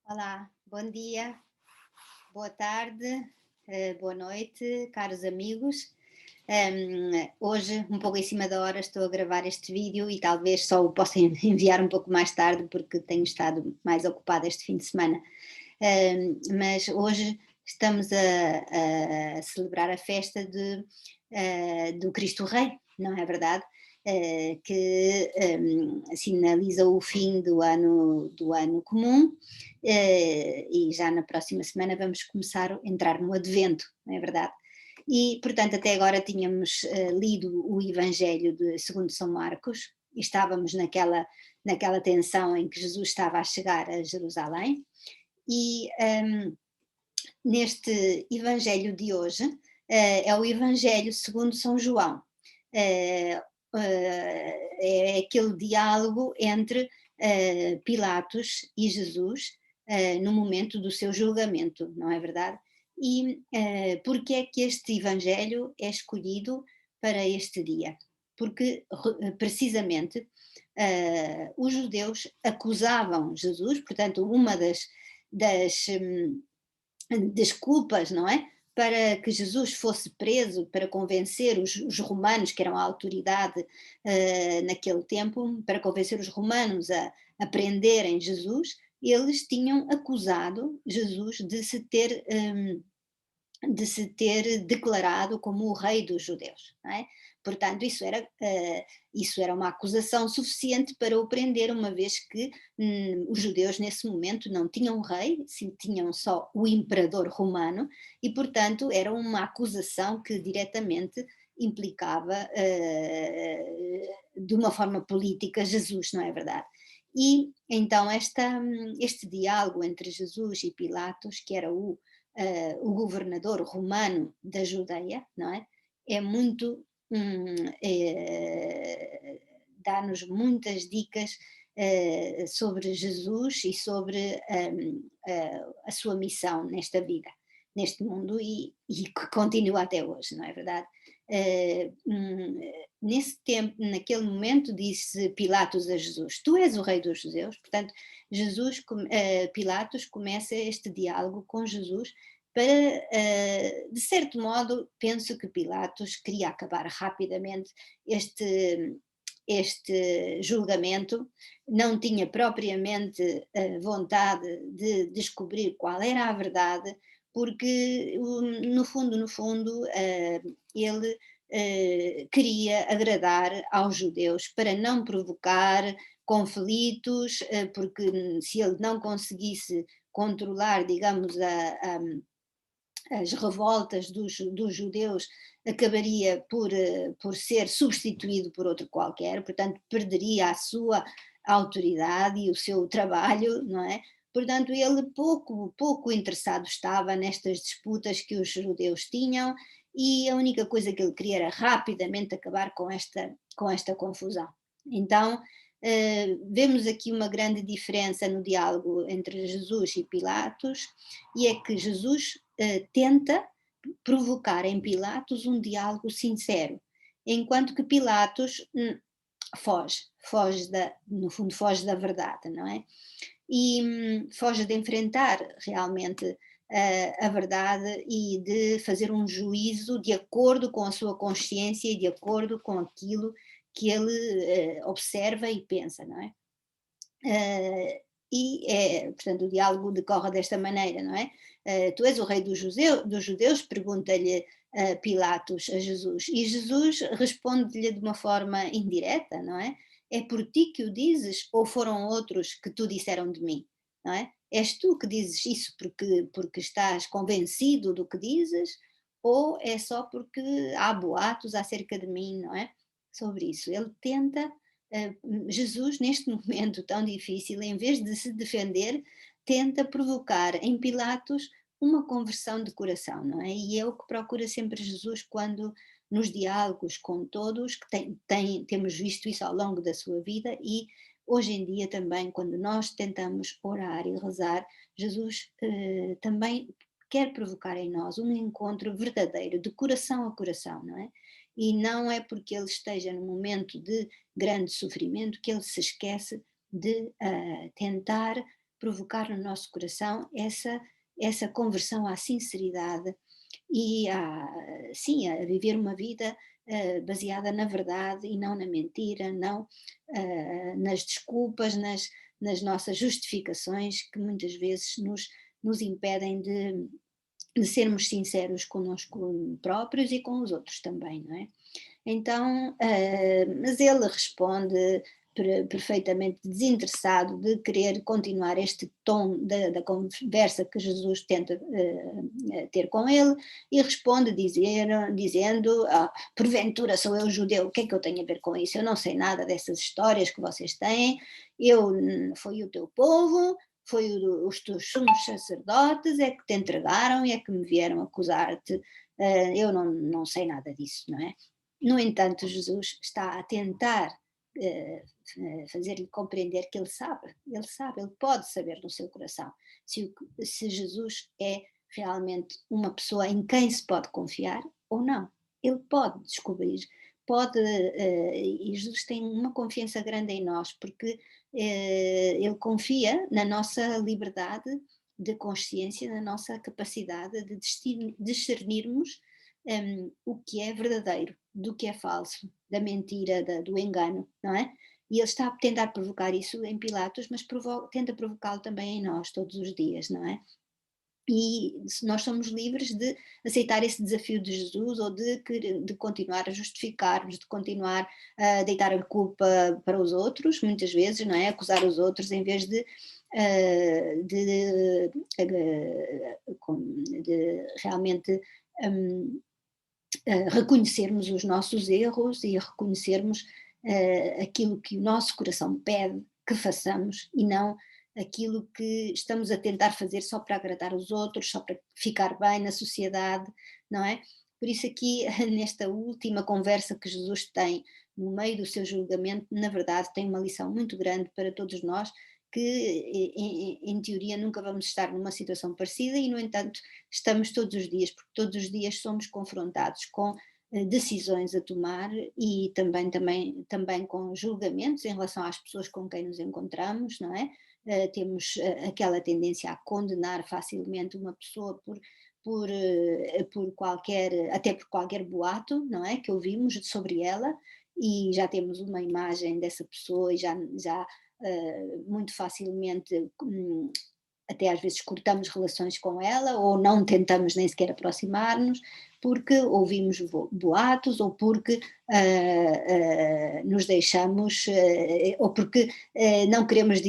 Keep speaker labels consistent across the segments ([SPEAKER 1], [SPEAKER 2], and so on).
[SPEAKER 1] Olá, bom dia, boa tarde, boa noite, caros amigos. Hoje, um pouco em cima da hora, estou a gravar este vídeo e talvez só o possa enviar um pouco mais tarde, porque tenho estado mais ocupada este fim de semana. Mas hoje estamos a celebrar a festa do Cristo Rei, não é verdade? Que sinaliza o fim do ano comum, e já na próxima semana vamos começar a entrar no Advento, não é verdade? E, portanto, até agora tínhamos lido o Evangelho segundo São Marcos, e estávamos naquela tensão em que Jesus estava a chegar a Jerusalém, e neste Evangelho de hoje é o Evangelho segundo São João. Eh, é aquele diálogo entre Pilatos e Jesus no momento do seu julgamento, não é verdade? E porque é que este Evangelho é escolhido para este dia? Porque precisamente os judeus acusavam Jesus, portanto, uma das desculpas, não é? Para que Jesus fosse preso, para convencer os romanos, que eram a autoridade naquele tempo, para convencer os romanos a prenderem Jesus, eles tinham acusado Jesus de se ter declarado como o rei dos judeus, não é? Portanto, isso era uma acusação suficiente para o prender, uma vez que os judeus nesse momento não tinham rei, sim, tinham só o imperador romano, e portanto era uma acusação que diretamente implicava de uma forma política Jesus, não é verdade? E então este diálogo entre Jesus e Pilatos, que era o governador romano da Judeia, não é? É muito, dá-nos muitas dicas sobre Jesus e sobre a sua missão nesta vida, neste mundo e que continua até hoje, não é verdade? Nesse tempo, naquele momento, disse Pilatos a Jesus: Tu és o rei dos judeus? Portanto, Pilatos começa este diálogo com Jesus para, de certo modo, penso que Pilatos queria acabar rapidamente este julgamento, não tinha propriamente vontade de descobrir qual era a verdade, porque no fundo, ele queria agradar aos judeus para não provocar conflitos, porque se ele não conseguisse controlar, digamos, as revoltas dos judeus, acabaria por ser substituído por outro qualquer, portanto perderia a sua autoridade e o seu trabalho, não é? Portanto, ele pouco interessado estava nestas disputas que os judeus tinham, e a única coisa que ele queria era rapidamente acabar com esta confusão. Então, vemos aqui uma grande diferença no diálogo entre Jesus e Pilatos, e é que Jesus tenta provocar em Pilatos um diálogo sincero, enquanto que Pilatos no fundo foge da verdade, não é? E foge de enfrentar realmente a verdade e de fazer um juízo de acordo com a sua consciência e de acordo com aquilo que ele observa e pensa, não é? Portanto, o diálogo decorre desta maneira, não é? Tu és o rei dos judeus? Pergunta-lhe Pilatos a Jesus, e Jesus responde-lhe de uma forma indireta, não é? É por ti que o dizes, ou foram outros que tu disseram de mim, não é? És tu que dizes isso porque estás convencido do que dizes, ou é só porque há boatos acerca de mim, não é? Sobre isso. Ele tenta Jesus, neste momento tão difícil, em vez de se defender, tenta provocar em Pilatos uma conversão de coração, não é? E é o que procura sempre Jesus quando, nos diálogos com todos, que temos visto isso ao longo da sua vida, e hoje em dia também, quando nós tentamos orar e rezar, Jesus também quer provocar em nós um encontro verdadeiro, de coração a coração, não é? E não é porque ele esteja num momento de grande sofrimento que ele se esquece de tentar provocar no nosso coração essa conversão à sinceridade e sim, a viver uma vida baseada na verdade e não na mentira, não nas desculpas, nas nossas justificações que muitas vezes nos impedem de sermos sinceros connosco próprios e com os outros também, não é? Então, mas ele responde perfeitamente desinteressado de querer continuar este tom da conversa que Jesus tenta ter com ele, e responde dizendo porventura sou eu judeu, o que é que eu tenho a ver com isso? Eu não sei nada dessas histórias que vocês têm, foi o teu povo, os teus sumos sacerdotes é que te entregaram e é que me vieram acusar-te, eu não sei nada disso, não é? No entanto, Jesus está a tentar fazer-lhe compreender que ele sabe, ele pode saber no seu coração se Jesus é realmente uma pessoa em quem se pode confiar ou não. Ele pode descobrir, e Jesus tem uma confiança grande em nós, porque ele confia na nossa liberdade de consciência, na nossa capacidade de discernirmos o que é verdadeiro, do que é falso, da mentira, do engano, não é? E ele está a tentar provocar isso em Pilatos, mas tenta provocá-lo também em nós, todos os dias, não é? E nós somos livres de aceitar esse desafio de Jesus ou de continuar a justificar-nos, de continuar a deitar a culpa para os outros, muitas vezes, não é? Acusar os outros em vez de realmente reconhecermos os nossos erros e reconhecermos aquilo que o nosso coração pede que façamos e não aquilo que estamos a tentar fazer só para agradar os outros, só para ficar bem na sociedade, não é? Por isso aqui, nesta última conversa que Jesus tem no meio do seu julgamento, na verdade tem uma lição muito grande para todos nós, que em teoria nunca vamos estar numa situação parecida e no entanto estamos todos os dias, porque todos os dias somos confrontados com decisões a tomar e também com julgamentos em relação às pessoas com quem nos encontramos, não é? Temos aquela tendência a condenar facilmente uma pessoa até por qualquer boato, não é? Que ouvimos sobre ela e já temos uma imagem dessa pessoa e já muito facilmente até às vezes cortamos relações com ela ou não tentamos nem sequer aproximar-nos porque ouvimos boatos ou porque nos deixamos ou porque não queremos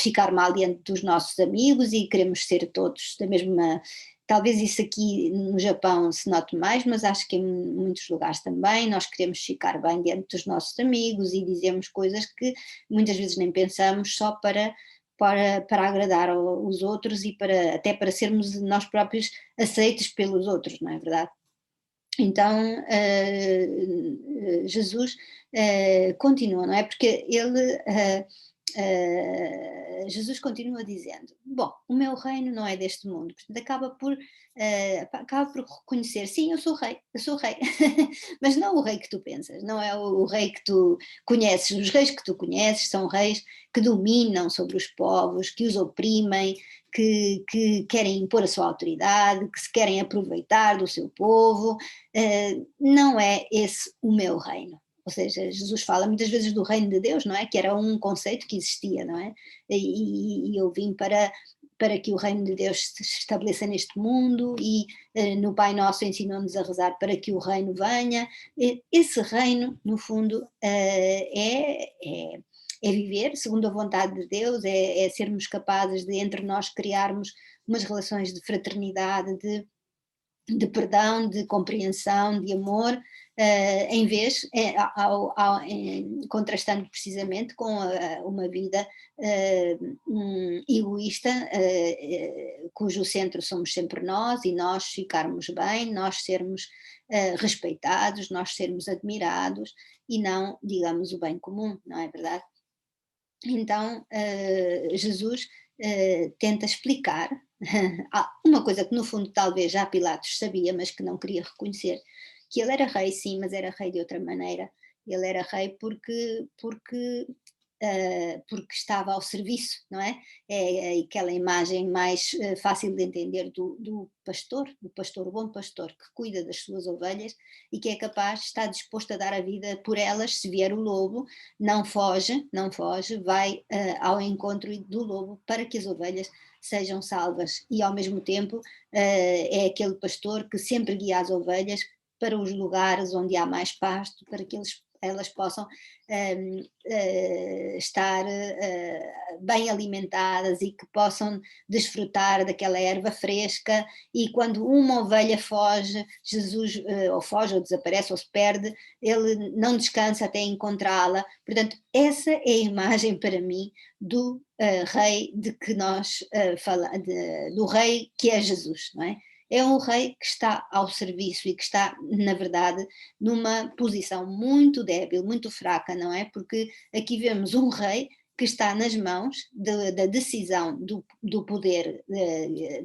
[SPEAKER 1] ficar mal diante dos nossos amigos e queremos ser todos da mesma. Talvez isso aqui no Japão se note mais, mas acho que em muitos lugares também nós queremos ficar bem diante dos nossos amigos e dizemos coisas que muitas vezes nem pensamos só para agradar os outros e até para sermos nós próprios aceitos pelos outros, não é verdade? Então, Jesus continua, não é? Porque Jesus continua dizendo: bom, o meu reino não é deste mundo. Portanto, acaba por reconhecer: sim, eu sou rei, mas não o rei que tu pensas, não é o rei que tu conheces. Os reis que tu conheces são reis que dominam sobre os povos, que os oprimem, que querem impor a sua autoridade, que se querem aproveitar do seu povo. Não é esse o meu reino. Ou seja, Jesus fala muitas vezes do reino de Deus, não é? Que era um conceito que existia, não é? E eu vim para que o reino de Deus se estabeleça neste mundo e no Pai Nosso ensinou-nos a rezar para que o reino venha. Esse reino, no fundo, é viver segundo a vontade de Deus, é sermos capazes de entre nós criarmos umas relações de fraternidade, de perdão, de compreensão, de amor, em vez, contrastando precisamente com uma vida egoísta, cujo centro somos sempre nós e nós ficarmos bem, nós sermos respeitados, nós sermos admirados e não, digamos, o bem comum, não é verdade? Então, Jesus tenta explicar uma coisa que no fundo talvez já Pilatos sabia, mas que não queria reconhecer, que ele era rei sim, mas era rei de outra maneira. Ele era rei porque porque estava ao serviço, não é? É aquela imagem mais fácil de entender do pastor, o bom pastor, que cuida das suas ovelhas e que é capaz, está disposto a dar a vida por elas. Se vier o lobo, não foge, não foge, vai ao encontro do lobo para que as ovelhas sejam salvas, e ao mesmo tempo é aquele pastor que sempre guia as ovelhas para os lugares onde há mais pasto, para que elas possam estar bem alimentadas e que possam desfrutar daquela erva fresca. E quando uma ovelha foge, Jesus ou foge ou desaparece ou se perde, ele não descansa até encontrá-la. Portanto, essa é a imagem para mim do rei de que nós falamos, do rei que é Jesus, não é? É um rei que está ao serviço e que está, na verdade, numa posição muito débil, muito fraca, não é? Porque aqui vemos um rei que está nas mãos da decisão do poder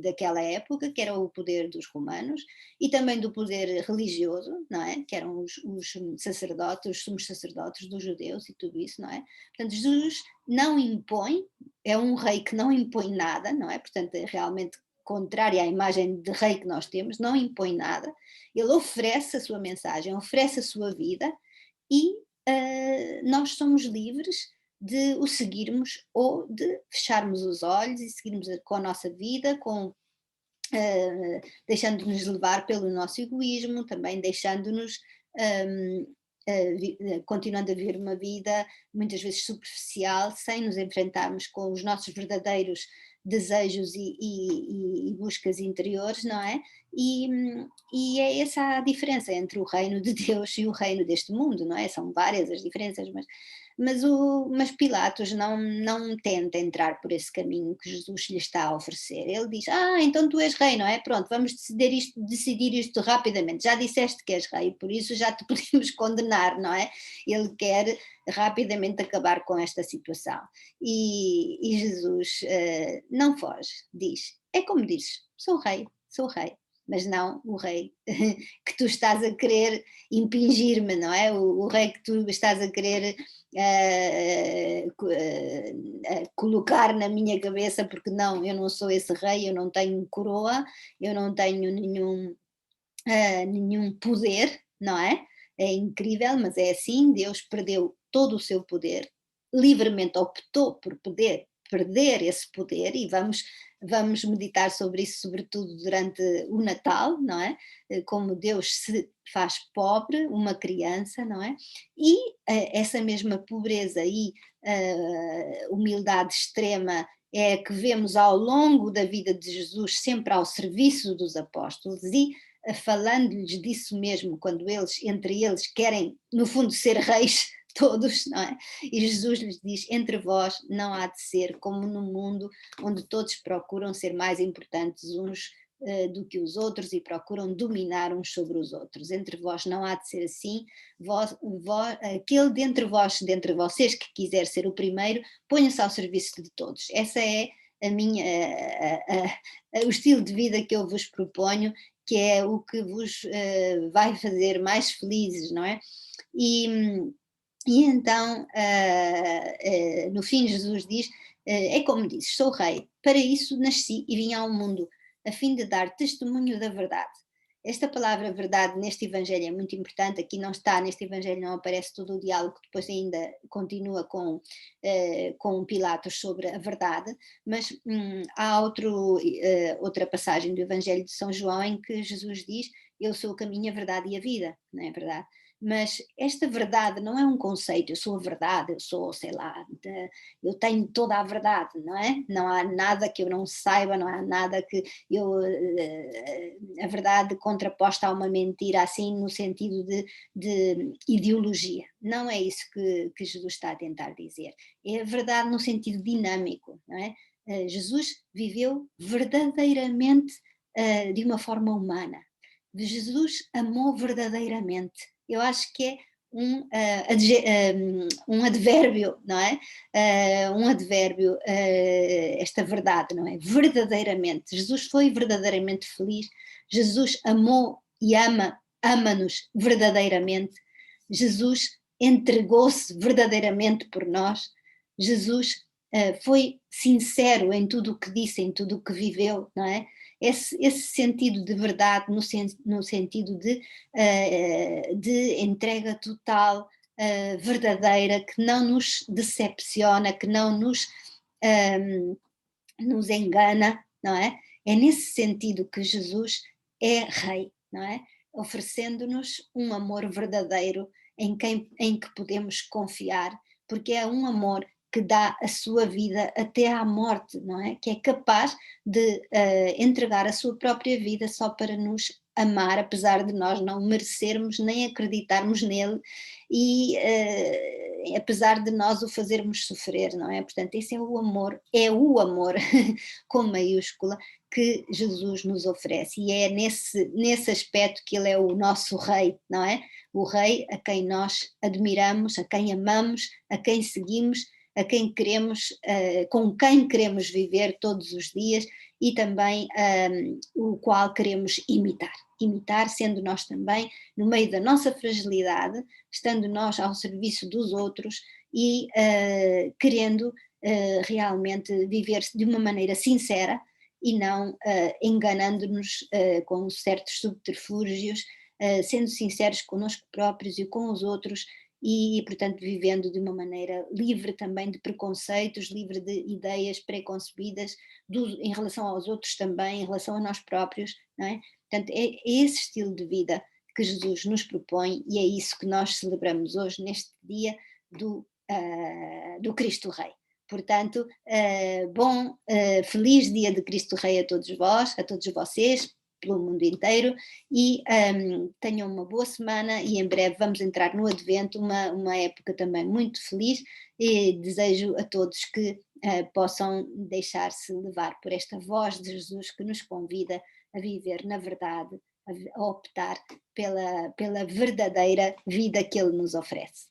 [SPEAKER 1] daquela época, que era o poder dos romanos, e também do poder religioso, não é? Que eram os sacerdotes, os sumos sacerdotes dos judeus e tudo isso, não é? Portanto, Jesus não impõe, é um rei que não impõe nada, não é? Portanto, é realmente contrária à imagem de rei que nós temos, não impõe nada, ele oferece a sua mensagem, oferece a sua vida, e nós somos livres de o seguirmos ou de fecharmos os olhos e seguirmos com a nossa vida, deixando-nos levar pelo nosso egoísmo, também deixando-nos continuando a viver uma vida muitas vezes superficial, sem nos enfrentarmos com os nossos verdadeiros desejos e buscas interiores, não é? E é essa a diferença entre o reino de Deus e o reino deste mundo, não é? São várias as diferenças, mas Pilatos não tenta entrar por esse caminho que Jesus lhe está a oferecer. Ele diz: então tu és rei, não é? Pronto, vamos decidir isto rapidamente. Já disseste que és rei, por isso já te podemos condenar, não é? Ele quer rapidamente acabar com esta situação. E Jesus não foge, diz: é como dizes, sou rei, mas não o rei que tu estás a querer impingir-me, não é? O rei que tu estás a querer colocar na minha cabeça, porque não, eu não sou esse rei, eu não tenho coroa, eu não tenho nenhum poder, não é? É incrível, mas é assim. Deus perdeu todo o seu poder, livremente optou por poder perder esse poder, e vamos meditar sobre isso, sobretudo durante o Natal, não é? Como Deus se faz pobre, uma criança, não é? E essa mesma pobreza e humildade extrema é a que vemos ao longo da vida de Jesus, sempre ao serviço dos apóstolos, e falando-lhes disso mesmo, quando eles, entre eles, querem, no fundo, ser reis todos, não é? E Jesus lhes diz: entre vós não há de ser como no mundo, onde todos procuram ser mais importantes uns do que os outros e procuram dominar uns sobre os outros. Entre vós não há de ser assim. Aquele dentre vocês que quiser ser o primeiro, ponha-se ao serviço de todos. Essa é o estilo de vida que eu vos proponho, que é o que vos vai fazer mais felizes, não é? E então, no fim, Jesus diz: é como dizes, sou rei, para isso nasci e vim ao mundo, a fim de dar testemunho da verdade. Esta palavra verdade neste Evangelho é muito importante. Aqui não está, neste Evangelho não aparece todo o diálogo, que depois ainda continua com Pilatos sobre a verdade, mas há outra passagem do Evangelho de São João em que Jesus diz: eu sou o caminho, a verdade e a vida, não é verdade? Mas esta verdade não é um conceito, eu sou a verdade, eu sou, sei lá, eu tenho toda a verdade, não é? Não há nada que eu não saiba, não há nada que eu. A verdade contraposta a uma mentira, assim, no sentido de ideologia. Não é isso que Jesus está a tentar dizer. É a verdade no sentido dinâmico, não é? Jesus viveu verdadeiramente de uma forma humana. Jesus amou verdadeiramente. Eu acho que é um advérbio, não é? Um advérbio, esta verdade, não é? Verdadeiramente. Jesus foi verdadeiramente feliz. Jesus amou e ama-nos verdadeiramente. Jesus entregou-se verdadeiramente por nós. Jesus foi sincero em tudo o que disse, em tudo o que viveu, não é? Esse sentido de verdade, no sentido de entrega total, verdadeira, que não nos decepciona, que não nos engana, não é? É nesse sentido que Jesus é Rei, não é? Oferecendo-nos um amor verdadeiro em que podemos confiar, porque é um amor que dá a sua vida até à morte, não é? Que é capaz de entregar a sua própria vida só para nos amar, apesar de nós não merecermos nem acreditarmos nele e apesar de nós o fazermos sofrer, não é? Portanto, esse é o amor com maiúscula que Jesus nos oferece e é nesse aspecto que ele é o nosso rei, não é? O rei a quem nós admiramos, a quem amamos, a quem seguimos, a quem queremos, com quem queremos viver todos os dias e também o qual queremos imitar, sendo nós também, no meio da nossa fragilidade, estando nós ao serviço dos outros e querendo realmente viver de uma maneira sincera e não enganando-nos com certos subterfúgios, sendo sinceros connosco próprios e com os outros e, portanto, vivendo de uma maneira livre também de preconceitos, livre de ideias preconcebidas em relação aos outros também, em relação a nós próprios, não é? Portanto, é esse estilo de vida que Jesus nos propõe e é isso que nós celebramos hoje, neste dia do Cristo Rei. Portanto, feliz dia de Cristo Rei a todos vós, a todos vocês, pelo mundo inteiro, e tenham uma boa semana e em breve vamos entrar no Advento, uma época também muito feliz, e desejo a todos que possam deixar-se levar por esta voz de Jesus que nos convida a viver na verdade, a optar pela verdadeira vida que Ele nos oferece.